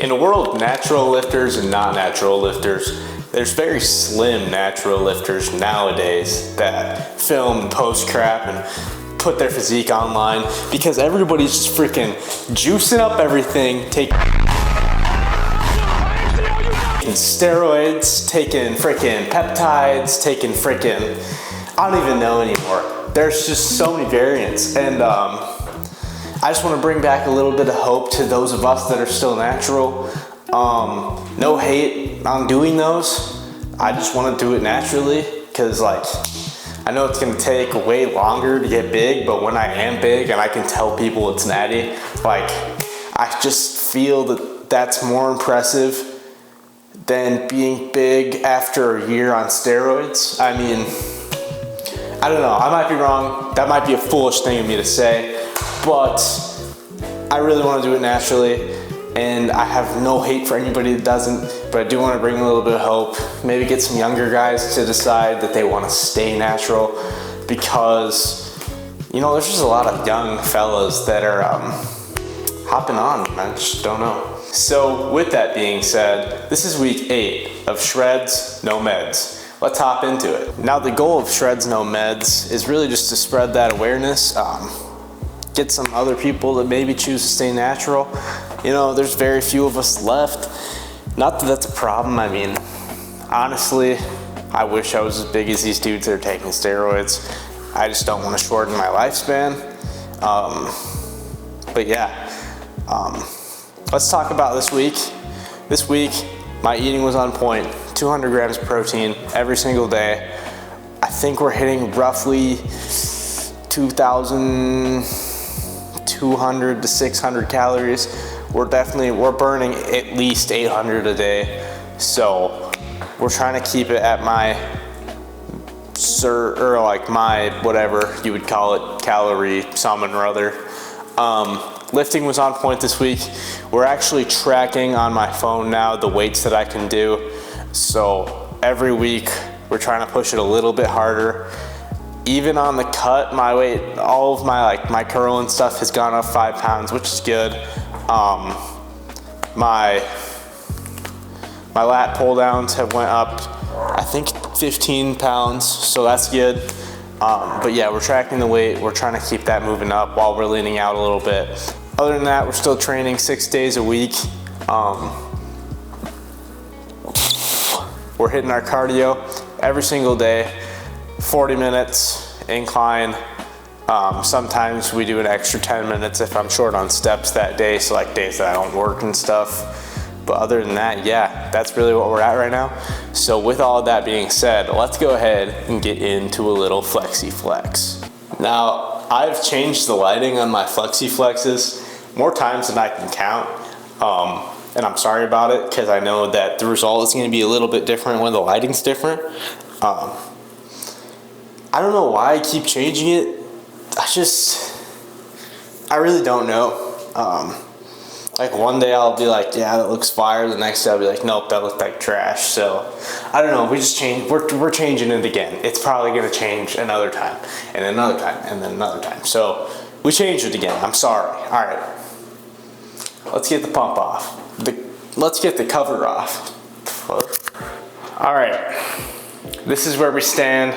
In a world of natural lifters and not natural lifters, there's very slim natural lifters nowadays that film and post crap and put their physique online because everybody's just freaking juicing up everything, taking steroids, taking freaking peptides, taking freaking, I don't even know anymore. There's just so many variants, and I just want to bring back a little bit of hope to those of us that are still natural. No hate on doing those. I just want to do it naturally because, like, I know it's going to take way longer to get big, but when I am big and I can tell people it's Natty, like, I just feel that that's more impressive than being big after a year on steroids. I mean, I don't know, I might be wrong. That might be a foolish thing of me to say, but I really want to do it naturally, and I have no hate for anybody that doesn't, but I do want to bring a little bit of hope. Maybe get some younger guys to decide that they want to stay natural, because, you know, there's just a lot of young fellas that are hopping on. I just don't know. So with that being said, this is week 8 of Shredz, no meds. Let's hop into it. Now the goal of Shredz, no meds is really just to spread that awareness, get some other people that maybe choose to stay natural. You know, there's very few of us left. Not that that's a problem. I mean, honestly, I wish I was as big as these dudes that are taking steroids. I just don't want to shorten my lifespan. But yeah, let's talk about this week. This week, my eating was on point. 200 grams of protein every single day. I think we're hitting roughly 2,200 to 600 calories. We're burning at least 800 a day. So we're trying to keep it at my my whatever you would call it, calorie something or other. Lifting was on point this week. We're actually tracking on my phone now the weights that I can do. So every week we're trying to push it a little bit harder. Even on the cut, my weight, all of my curl and stuff has gone up 5 pounds, which is good. My lat pull downs have went up, I think 15 pounds, so that's good. But yeah, we're tracking the weight. We're trying to keep that moving up while we're leaning out a little bit. Other than that, we're still training 6 days a week. We're hitting our cardio every single day, 40 minutes incline. Sometimes we do an extra 10 minutes if I'm short on steps that day, so like days that I don't work and stuff. But other than that, yeah, that's really what we're at right now. So with all of that being said, let's go ahead and get into a little flexi flex. Now, I've changed the lighting on my flexi flexes more times than I can count. And I'm sorry about it because I know that the result is going to be a little bit different when the lighting's different. I don't know why I keep changing it. I really don't know. Like one day I'll be like, yeah, that looks fire. The next day I'll be like, nope, that looked like trash. So I don't know. We just changed. We're changing it again. It's probably going to change another time, and then another time, and then another time. So we changed it again. I'm sorry. All right. Let's get the pump off. Let's get the cover off. All right. This is where we stand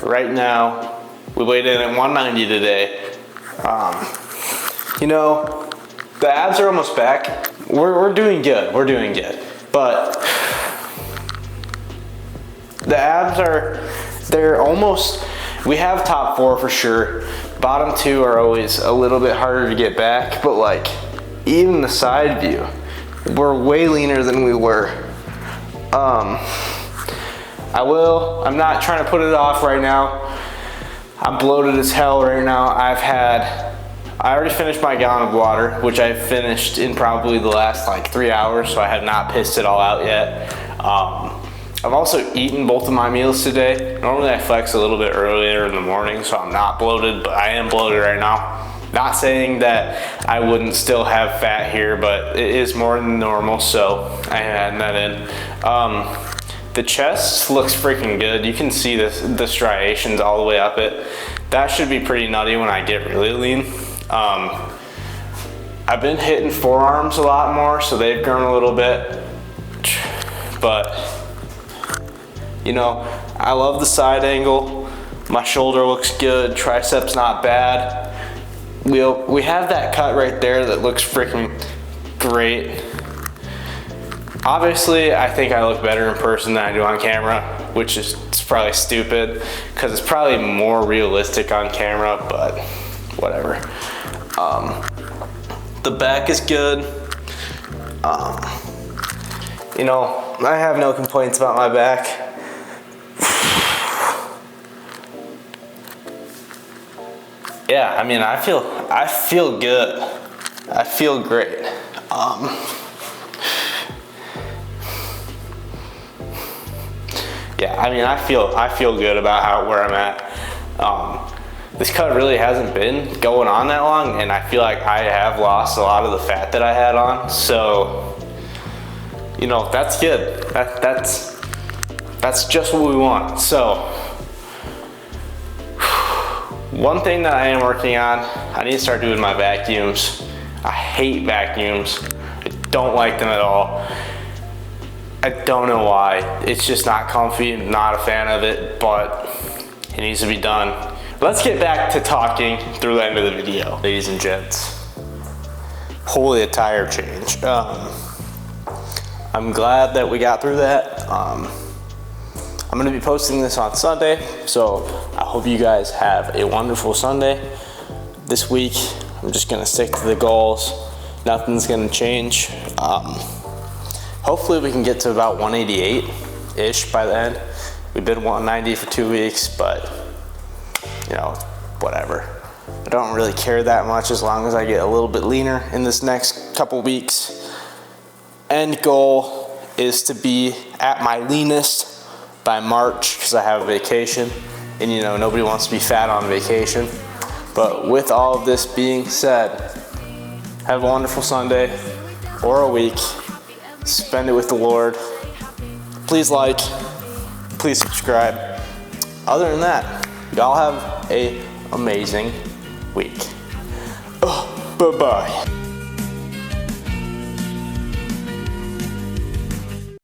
right now. We weighed in at 190 today. You know, the abs are almost back. We're doing good. We're doing good. But the abs they're almost, we have top 4 for sure. Bottom 2 are always a little bit harder to get back, but like even the side view, we're way leaner than we were. I'm not trying to put it off right now. I'm bloated as hell right now. I already finished my gallon of water, which I finished in probably the last like 3 hours, so I have not pissed it all out yet. I've also eaten both of my meals today. Normally I flex a little bit earlier in the morning, so I'm not bloated, but I am bloated right now. Not saying that I wouldn't still have fat here, but it is more than normal, so I had that in. The chest looks freaking good. You can see the striations all the way up it. That should be pretty nutty when I get really lean. I've been hitting forearms a lot more, so they've grown a little bit. But, you know, I love the side angle. My shoulder looks good, triceps not bad. We have that cut right there that looks freaking great. Obviously, I think I look better in person than I do on camera, which is probably stupid because it's probably more realistic on camera, but whatever. The back is good. You know, I have no complaints about my back. Yeah, I mean, I feel good. I feel great. Yeah, I mean, I feel good about where I'm at. This cut really hasn't been going on that long, and I feel like I have lost a lot of the fat that I had on. So, you know, that's good. That's just what we want. So, one thing that I am working on, I need to start doing my vacuums. I hate vacuums. I don't like them at all. I don't know why. It's just not comfy. I'm not a fan of it, but it needs to be done. Let's get back to talking through the end of the video. Ladies and gents, holy, a tire change. I'm glad that we got through that. I'm gonna be posting this on Sunday, so I hope you guys have a wonderful Sunday. This week, I'm just gonna stick to the goals. Nothing's gonna change. Hopefully we can get to about 188-ish by the end. We've been 190 for 2 weeks, but you know, whatever. I don't really care that much as long as I get a little bit leaner in this next couple weeks. End goal is to be at my leanest by March because I have a vacation, and you know, nobody wants to be fat on vacation. But with all of this being said, have a wonderful Sunday or a week. Spend it with the Lord. Please like, please subscribe. Other than that, y'all have an amazing week. Bye-bye.